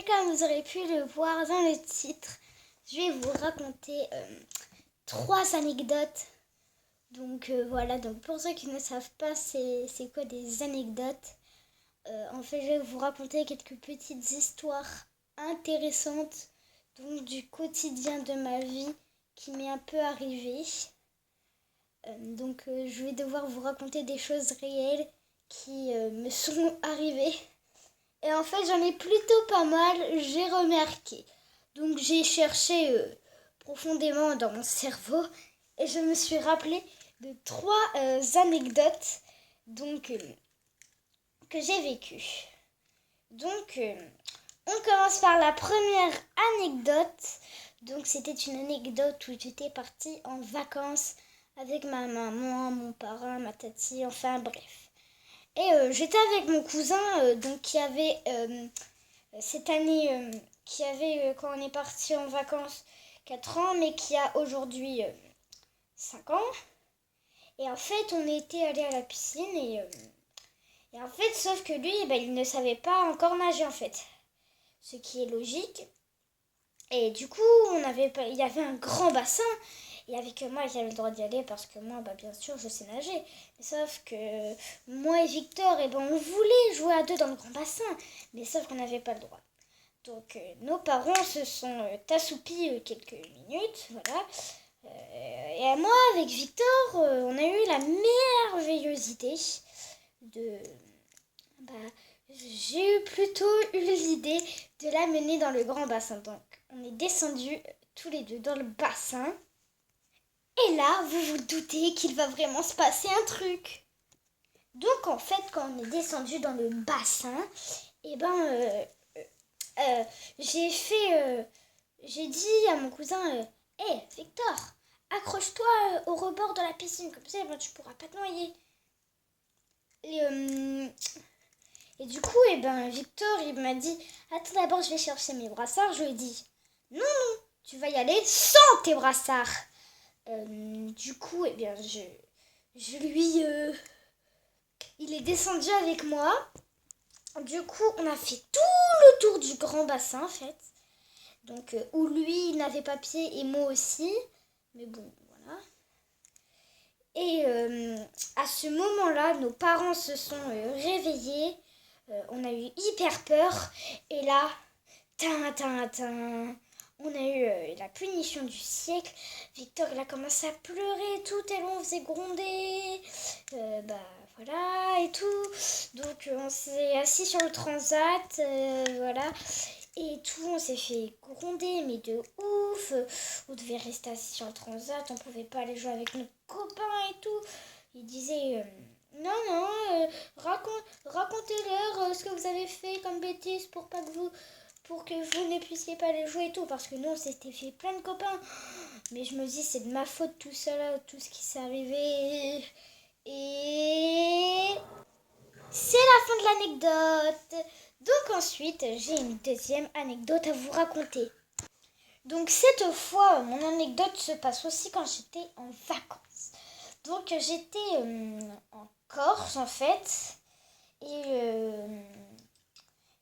comme vous aurez pu le voir dans le titre, je vais vous raconter 3 anecdotes. Donc voilà, donc pour ceux qui ne savent pas c'est quoi des anecdotes, en fait je vais vous raconter quelques petites histoires intéressantes donc du quotidien de ma vie qui m'est un peu arrivé. Je vais devoir vous raconter des choses réelles qui me sont arrivées. Et en fait, j'en ai plutôt pas mal, j'ai remarqué. Donc j'ai cherché profondément dans mon cerveau et je me suis rappelé de 3 anecdotes que j'ai vécues. On commence par la première anecdote. Donc c'était une anecdote où j'étais partie en vacances avec ma maman, mon parrain, ma tati, enfin bref. Et j'étais avec mon cousin qui avait cette année, qui avait quand on est parti en vacances 4 ans, mais qui a aujourd'hui 5 ans. Et en fait, on était allé à la piscine et en fait, sauf que lui, il ne savait pas encore nager en fait. Ce qui est logique. Et du coup, il y avait un grand bassin. Et avec moi, j'avais le droit d'y aller parce que moi, bien sûr, je sais nager. Mais sauf que moi et Victor, on voulait jouer à deux dans le grand bassin. Mais sauf qu'on n'avait pas le droit. Donc, nos parents se sont assoupis quelques minutes. Voilà. Et moi, avec Victor, on a eu la merveilleuse idée de... j'ai plutôt eu l'idée de l'amener dans le grand bassin. Donc, on est descendus tous les deux dans le bassin. Et là, vous vous doutez qu'il va vraiment se passer un truc. Donc, en fait, quand on est descendu dans le bassin, j'ai dit à mon cousin, hey, Victor, accroche-toi au rebord de la piscine, comme ça, tu pourras pas te noyer. Et du coup, Victor, il m'a dit, attends, d'abord, je vais chercher mes brassards. Je lui ai dit, non, tu vas y aller sans tes brassards. Du coup, il est descendu avec moi. Du coup, on a fait tout le tour du grand bassin, en fait. Donc, où lui, il n'avait pas pied et moi aussi. Mais bon, voilà. Et à ce moment-là, nos parents se sont réveillés. On a eu hyper peur. Et là, on a eu la punition du siècle. Victor, il a commencé à pleurer et tout, tellement on faisait gronder. Voilà, et tout. Donc, on s'est assis sur le transat, voilà. Et tout, on s'est fait gronder, mais de ouf. On devait rester assis sur le transat, on pouvait pas aller jouer avec nos copains et tout. Il disait... non, racontez-leur ce que vous avez fait comme bêtises pour que vous ne puissiez pas aller jouer et tout. Parce que nous, on s'était fait plein de copains. Mais je me dis, c'est de ma faute tout ça là, tout ce qui s'est arrivé. Et c'est la fin de l'anecdote. Donc ensuite, j'ai une deuxième anecdote à vous raconter. Donc cette fois, mon anecdote se passe aussi quand j'étais en vacances. Donc j'étais en Corse en fait. Et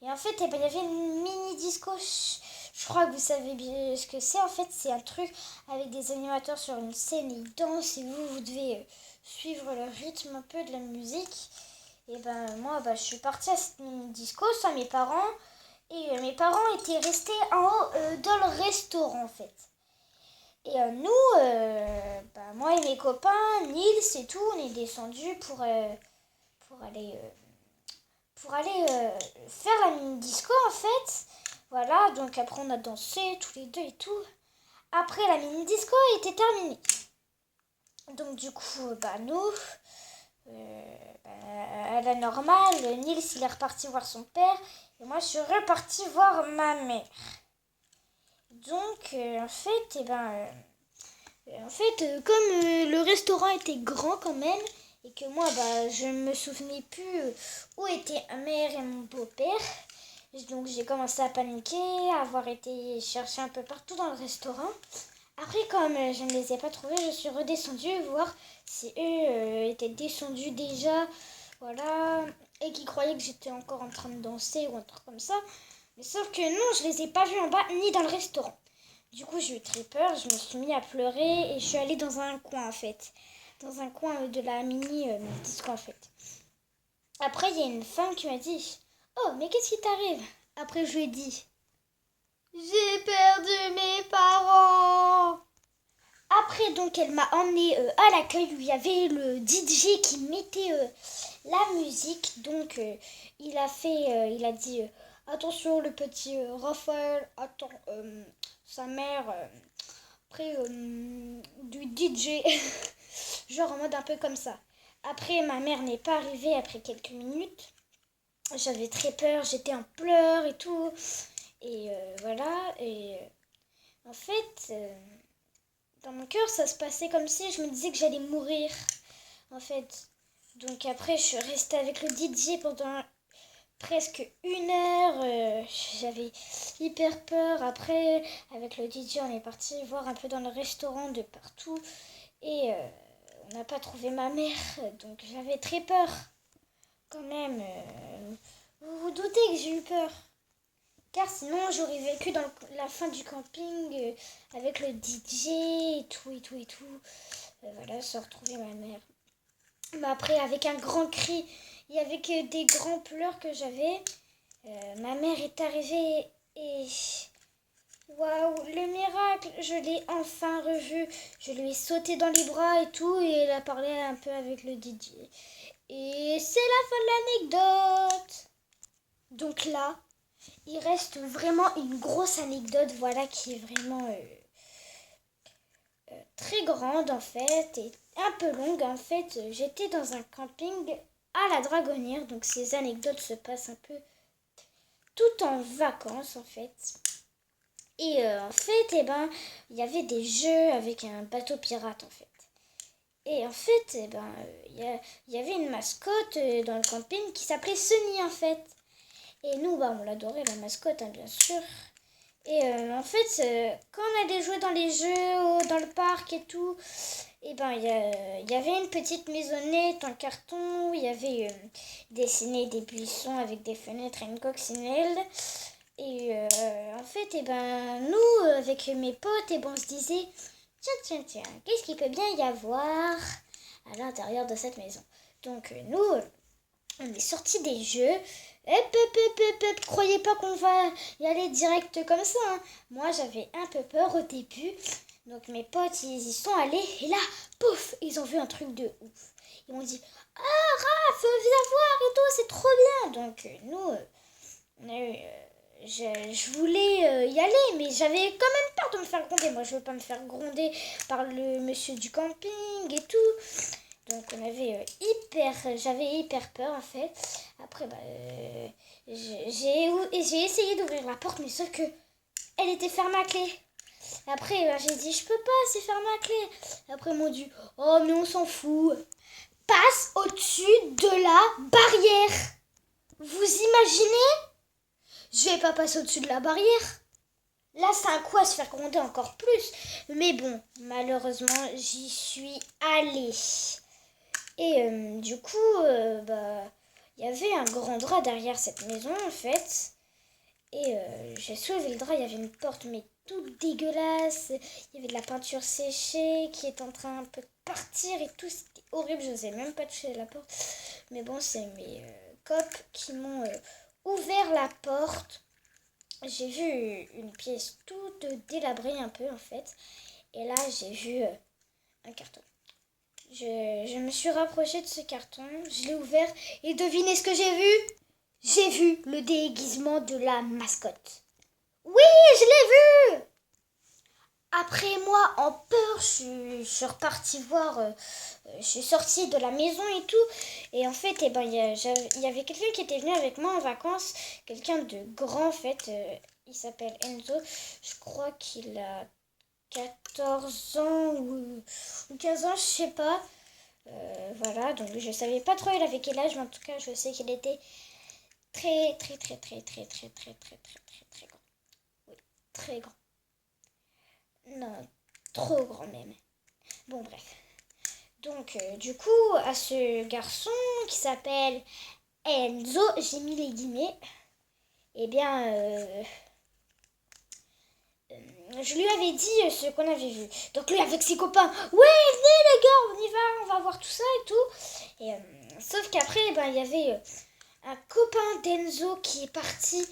en fait, il y avait une mini disco. Je crois que vous savez bien ce que c'est. En fait, c'est un truc avec des animateurs sur une scène. Ils dansent et vous devez suivre le rythme un peu de la musique. Et moi, je suis partie à cette mini disco sans mes parents. Et mes parents étaient restés en haut dans le restaurant en fait. Et nous, moi et mes copains, Nils et tout, on est descendus pour aller faire la mini disco en fait. Voilà, donc après on a dansé tous les deux et tout. Après la mini disco était terminée. Donc du coup, nous, à la normale, Nils il est reparti voir son père et moi je suis repartie voir ma mère. Donc en fait, comme le restaurant était grand quand même, et que moi, je ne me souvenais plus où étaient ma mère et mon beau-père. Donc j'ai commencé à paniquer, à avoir été chercher un peu partout dans le restaurant. Après, comme je ne les ai pas trouvés, je suis redescendue voir si eux étaient descendus déjà, voilà, et qui croyaient que j'étais encore en train de danser ou un truc comme ça. Sauf que non, je les ai pas vus en bas ni dans le restaurant. Du coup, j'ai eu très peur, je me suis mis à pleurer et je suis allée dans un coin en fait. Dans un coin de la mini disco en fait. Après, il y a une femme qui m'a dit: «Oh, mais qu'est-ce qui t'arrive?» Après, je lui ai dit: «J'ai perdu mes parents!» Après, donc, elle m'a emmenée à l'accueil où il y avait le DJ qui mettait la musique. Donc, il a dit: «Attention, le petit Raphaël, attends, sa mère, après du DJ.» Genre en mode un peu comme ça. Après, ma mère n'est pas arrivée après quelques minutes. J'avais très peur, j'étais en pleurs et tout. Et voilà. Et en fait, dans mon cœur, ça se passait comme si je me disais que j'allais mourir. En fait. Donc après, je suis restée avec le DJ pendant presque 1 heure. J'avais hyper peur. Après, avec le DJ, on est parti voir un peu dans le restaurant de partout. Et on n'a pas trouvé ma mère. Donc j'avais très peur. Quand même, vous vous doutez que j'ai eu peur. Car sinon, j'aurais vécu dans la fin du camping avec le DJ et tout, et tout, et tout. Voilà, sans retrouver ma mère. Mais après, avec un grand cri et avec des grands pleurs que j'avais, ma mère est arrivée et... Waouh, le miracle, je l'ai enfin revue. Je lui ai sauté dans les bras et tout, et elle a parlé un peu avec le DJ. Et c'est la fin de l'anecdote. Donc là, il reste vraiment une grosse anecdote, voilà, qui est vraiment très grande en fait, et un peu longue en fait. J'étais dans un camping à la Dragonnière, donc ces anecdotes se passent un peu tout en vacances en fait. Et en fait, il y avait des jeux avec un bateau pirate en fait. Et en fait, il y avait une mascotte dans le camping qui s'appelait Sunny en fait. Et nous, on l'adorait la mascotte, hein, bien sûr. Et en fait, quand on allait jouer dans les jeux, dans le parc et tout, il y avait une petite maisonnette en carton où il y avait dessiné des buissons avec des fenêtres et une coccinelle. Et en fait, nous, avec mes potes, on se disait: tiens, qu'est-ce qu'il peut bien y avoir à l'intérieur de cette maison? Donc nous, on est sortis des jeux. Croyez pas qu'on va y aller direct comme ça, hein. Moi, j'avais un peu peur au début. Donc mes potes, ils y sont allés. Et là, pouf, ils ont vu un truc de ouf. Ils m'ont dit: «Ah, Raph, viens voir et tout, c'est trop bien.» Donc nous, je voulais y aller, mais j'avais quand même peur de me faire gronder. Moi, je veux pas me faire gronder par le monsieur du camping et tout. Donc j'avais hyper peur en fait. Après, j'ai essayé d'ouvrir la porte, mais sauf que elle était fermée à clé. Après, j'ai dit: «Je peux pas, c'est fermé à clé.» Après, ils m'ont dit: «Oh, mais on s'en fout. Passe au-dessus de la barrière.» Vous imaginez? Je vais pas passer au-dessus de la barrière. Là, c'est un coup à se faire gronder encore plus. Mais bon, malheureusement, j'y suis allée. Et du coup, il y avait un grand drap derrière cette maison en fait. Et j'ai soulevé le drap, il y avait une porte mais toute dégueulasse. Il y avait de la peinture séchée qui est en train un peu de partir et tout. C'était horrible, je n'osais même pas toucher la porte. Mais bon, c'est mes cops qui m'ont ouvert la porte. J'ai vu une pièce toute délabrée un peu en fait. Et là, j'ai vu un carton. Je me suis rapprochée de ce carton, je l'ai ouvert et devinez ce que j'ai vu? J'ai vu le déguisement de la mascotte. Oui, je l'ai vu! Après moi, en peur, je suis repartie voir, je suis sortie de la maison et tout. Et en fait, il y avait quelqu'un qui était venu avec moi en vacances, quelqu'un de grand en fait, il s'appelle Enzo. Je crois qu'il a 14 ans ou 15 ans, je sais pas. Voilà, donc je savais pas trop il avait quel âge, mais en tout cas, je sais qu'il était très, très, très, très, très, très, très, très, très, très, très grand. Oui, très grand. Non, trop grand même. Bon, bref. Donc, du coup, à ce garçon qui s'appelle Enzo, j'ai mis les guillemets. eh bien, je lui avais dit ce qu'on avait vu. Donc lui avec ses copains, ouais, venez les gars, on y va, on va voir tout ça et tout. Et, sauf qu'après, il y avait un copain d'Enzo qui est parti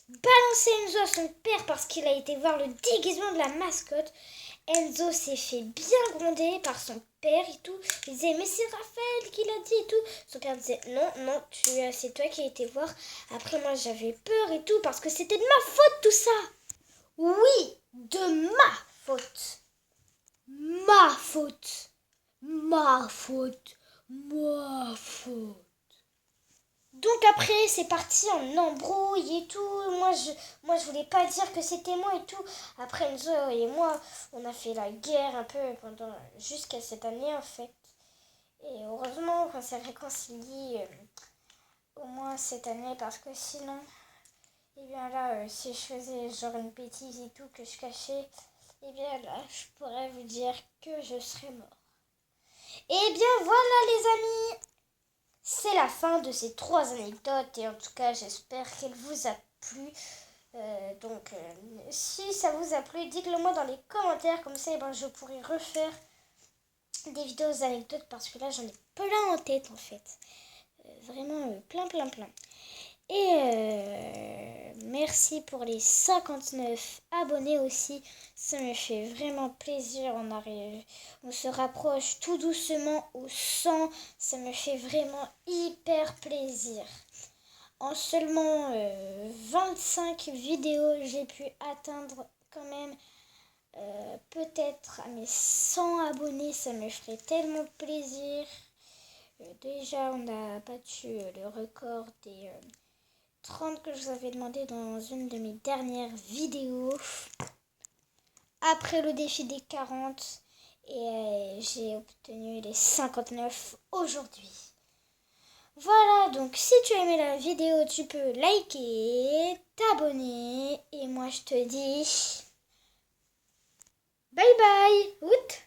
balancer Enzo à son père parce qu'il a été voir le déguisement de la mascotte. Enzo s'est fait bien gronder par son père et tout. Il disait mais c'est Raphaël qui l'a dit et tout. Son père disait non, c'est toi qui as été voir. Après moi j'avais peur et tout parce que c'était de ma faute tout ça. Oui, de ma faute. Ma faute. Ma faute. Ma faute. Donc après, c'est parti en embrouille et tout. Moi, je voulais pas dire que c'était moi et tout. Après, Enzo et moi, on a fait la guerre un peu jusqu'à cette année en fait. Et heureusement qu'on s'est réconciliés au moins cette année parce que sinon, eh bien là, si je faisais genre une bêtise et tout que je cachais, eh bien là, je pourrais vous dire que je serais mort. Eh bien voilà les amis. C'est la fin de ces 3 anecdotes et en tout cas j'espère qu'elle vous a plu. Si ça vous a plu, dites-le moi dans les commentaires, comme ça je pourrai refaire des vidéos d'anecdotes parce que là j'en ai plein en tête en fait. Vraiment plein. Et merci pour les 59 abonnés aussi. Ça me fait vraiment plaisir. On se rapproche tout doucement au 100. Ça me fait vraiment hyper plaisir. En seulement 25 vidéos, j'ai pu atteindre quand même peut-être à mes 100 abonnés. Ça me ferait tellement plaisir. Déjà, on a battu le record des 30 que je vous avais demandé dans une de mes dernières vidéos. Après le défi des 40. Et j'ai obtenu les 59 aujourd'hui. Voilà, donc si tu as aimé la vidéo, tu peux liker, t'abonner. Et moi, je te dis bye bye. Out.